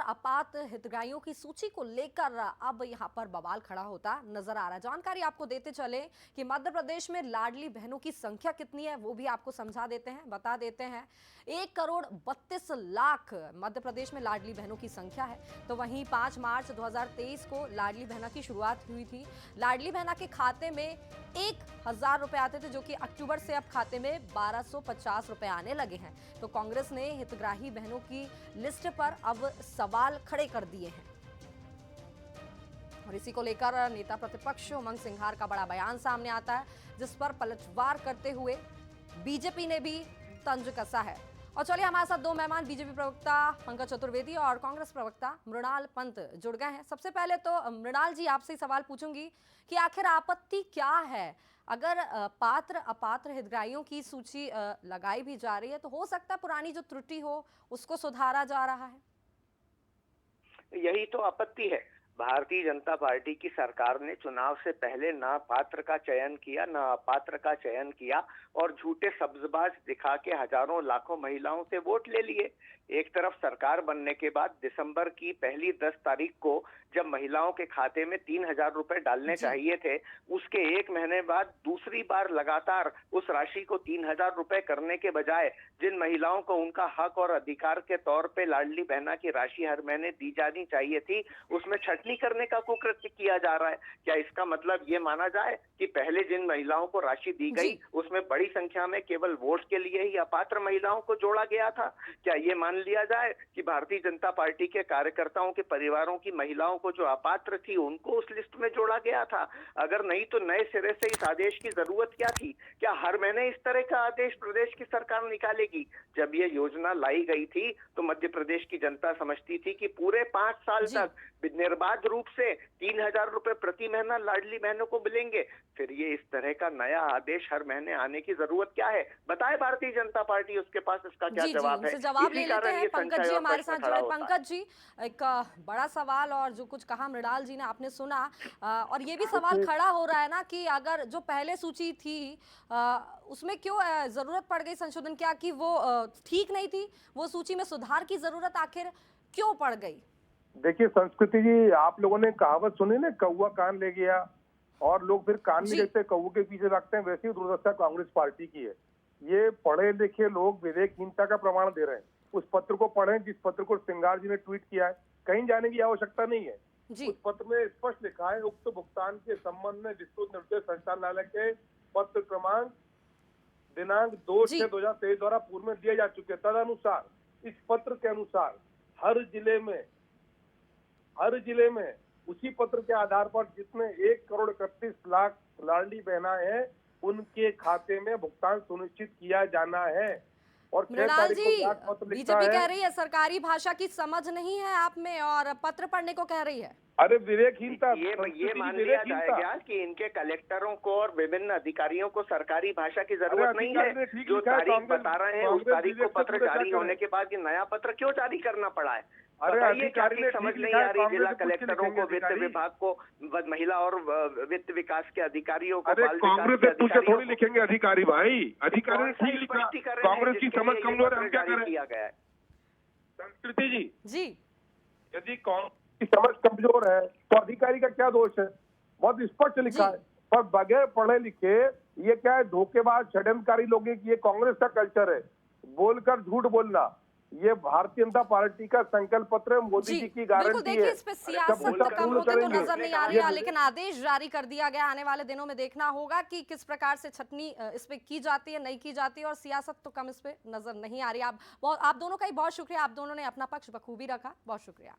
अपात्र हितग्राहियों की सूची को लेकर अब यहां पर बवाल खड़ा होता नजर आ रहा है। जानकारी आपको देते चले कि मध्य प्रदेश में लाडली बहनों की संख्या कितनी है वो भी आपको समझा देते हैं, बता देते हैं। 1,32,00,000 मध्य प्रदेश में लाडली बहनों की संख्या है। तो वहीं 5 मार्च 2023 को लाडली बहना की शुरुआत हुई थी। लाडली बहना के खाते में 1,000 रुपए आते थे, जो कि अक्टूबर से अब खाते में 1,250 रुपए आने लगे हैं। तो कांग्रेस ने हितग्राही बहनों की लिस्ट पर अब सवाल खड़े कर दिए हैं और इसी को लेकर नेता प्रतिपक्ष उमंग सिंघार का बड़ा बयान सामने आता है, जिस पर पलटवार करते हुए बीजेपी ने भी तंज कसा है। और चलिए, हमारे साथ दो मेहमान बीजेपी प्रवक्ता पंकज चतुर्वेदी और कांग्रेस प्रवक्ता मृणाल पंत जुड़ गए हैं। सबसे पहले तो मृणाल जी, आपसे सवाल पूछूंगी कि आखिर आपत्ति क्या है अगर पात्र अपात्र हितग्राहियों की सूची लगाई भी जा रही है, तो हो सकता है पुरानी जो त्रुटि हो उसको सुधारा जा रहा है। यही तो आपत्ति है। भारतीय जनता पार्टी की सरकार ने चुनाव से पहले ना पात्र का चयन किया, ना अपात्र का चयन किया और झूठे सब्जबाज दिखा के हजारों लाखों महिलाओं से वोट ले लिए। एक तरफ सरकार बनने के बाद दिसंबर की पहली 10 तारीख को जब महिलाओं के खाते में 3,000 रुपए डालने चाहिए थे, उसके एक महीने बाद दूसरी बार लगातार उस राशि को 3,000 रुपए करने के बजाय जिन महिलाओं को उनका हक और अधिकार के तौर पे लाडली बहना की राशि हर महीने दी जानी चाहिए थी, उसमें छटनी करने का कुकृत्य किया जा रहा है। क्या इसका मतलब ये माना जाए कि पहले जिन महिलाओं को राशि दी गई उसमें बड़ी संख्या में केवल वोट के लिए ही अपात्र महिलाओं को जोड़ा गया था? क्या ये मान लिया जाए कि भारतीय जनता पार्टी के कार्यकर्ताओं के परिवारों की महिलाओं को जो अपात्र थी उनको उस लिस्ट में जोड़ा गया था? अगर नहीं तो नए सिरे से इस आदेश की जरूरत क्या थी? क्या हर महीने इस तरह का आदेश प्रदेश की सरकार निकालेगी? जब ये योजना लाई गई थी तो मध्य प्रदेश की जनता समझती थी कि पूरे 5 साल तक निर्बाध रूप से 3,000 रुपए प्रति महीना लाडली बहनों को मिलेंगे। फिर ये इस तरह का नया आदेश हर महीने आने की जरूरत क्या है? बताए भारतीय जनता पार्टी, उसके पास इसका क्या जवाब है? जवाब ले लेते हैं। पंकज जी हमारे साथ जुड़े। पंकज जी, एक बड़ा सवाल और जो कुछ कहा मृणाल जी ने आपने सुना, और ये भी सवाल खड़ा हो रहा है ना कि अगर जो पहले सूची थी उसमें क्यों जरूरत पड़ गई संशोधन? क्या कि वो ठीक नहीं थी? वो सूची में सुधार की जरूरत आखिर क्यों पड़ गई? देखिए संस्कृति जी, आप लोगों ने कहावत सुनी ना, कौवा कान ले गया, और लोग फिर कान नहीं देखते, कौवे के पीछे रखते हैं। वैसे ही दुर्दशा कांग्रेस पार्टी की है। ये पढ़े लिखे लोग विवेकहीनता का प्रमाण दे रहे हैं। उस पत्र को पढ़ें जिस पत्र को सिंगार जी ने ट्वीट किया है। कहीं जाने की आवश्यकता नहीं है। उस पत्र में स्पष्ट लिखा है, उक्त भुगतान के संबंध में विस्तृत निर्देश संचालनालय के पत्र क्रमांक दिनांक 2/6/2023 द्वारा पूर्व में दिए जा चुके। तदनुसार इस पत्र के अनुसार हर जिले में उसी पत्र के आधार पर जितने 1,31,00,000 लाडली बहनाएं हैं उनके खाते में भुगतान सुनिश्चित किया जाना है। और मृणाल जी, बीजेपी कह रही है सरकारी भाषा की समझ नहीं है आप में और पत्र पढ़ने को कह रही है। अरे विवेकहीनता, ये मान लिया जाएगा कि इनके कलेक्टरों को और विभिन्न अधिकारियों को सरकारी भाषा की जरूरत नहीं है। जो तारीख बता रहे हैं उस तारीख को पत्र जारी होने के बाद ये नया पत्र क्यों जारी करना पड़ा है? बताइए, क्या समझ नहीं आ रही? जिला कलेक्टरों को, वित्त विभाग को, महिला और वित्त विकास के अधिकारियों को, कांग्रेस थोड़ी लिखेंगे अधिकारी भाई। अधिकारी ने ठीक लिखा, कांग्रेस की समझ कमजोर है, हम क्या करें? किया गया है संस्कृति जी। यदि कांग्रेस की समझ कमजोर है तो अधिकारी का क्या दोष है? बहुत स्पष्ट लिखा है। पर बगैर पढ़े लिखे ये क्या है, धोखेबाज षड्यंत्रकारी लोग हैं कि ये कांग्रेस का कल्चर है, बोलकर झूठ बोलना। ये भारतीय जनता पार्टी का संकल्प पत्र, मोदी जी की गारंटी है। देखिए, इस पे सियासत कम होते तो नजर नहीं आ रही है, लेकिन आदेश जारी कर दिया गया। आने वाले दिनों में देखना होगा कि किस प्रकार से छटनी इस पे की जाती है, नहीं की जाती है, और सियासत तो कम इस पे नजर नहीं आ रही। आप दोनों का ही बहुत शुक्रिया। आप दोनों ने अपना पक्ष बखूबी रखा, बहुत शुक्रिया।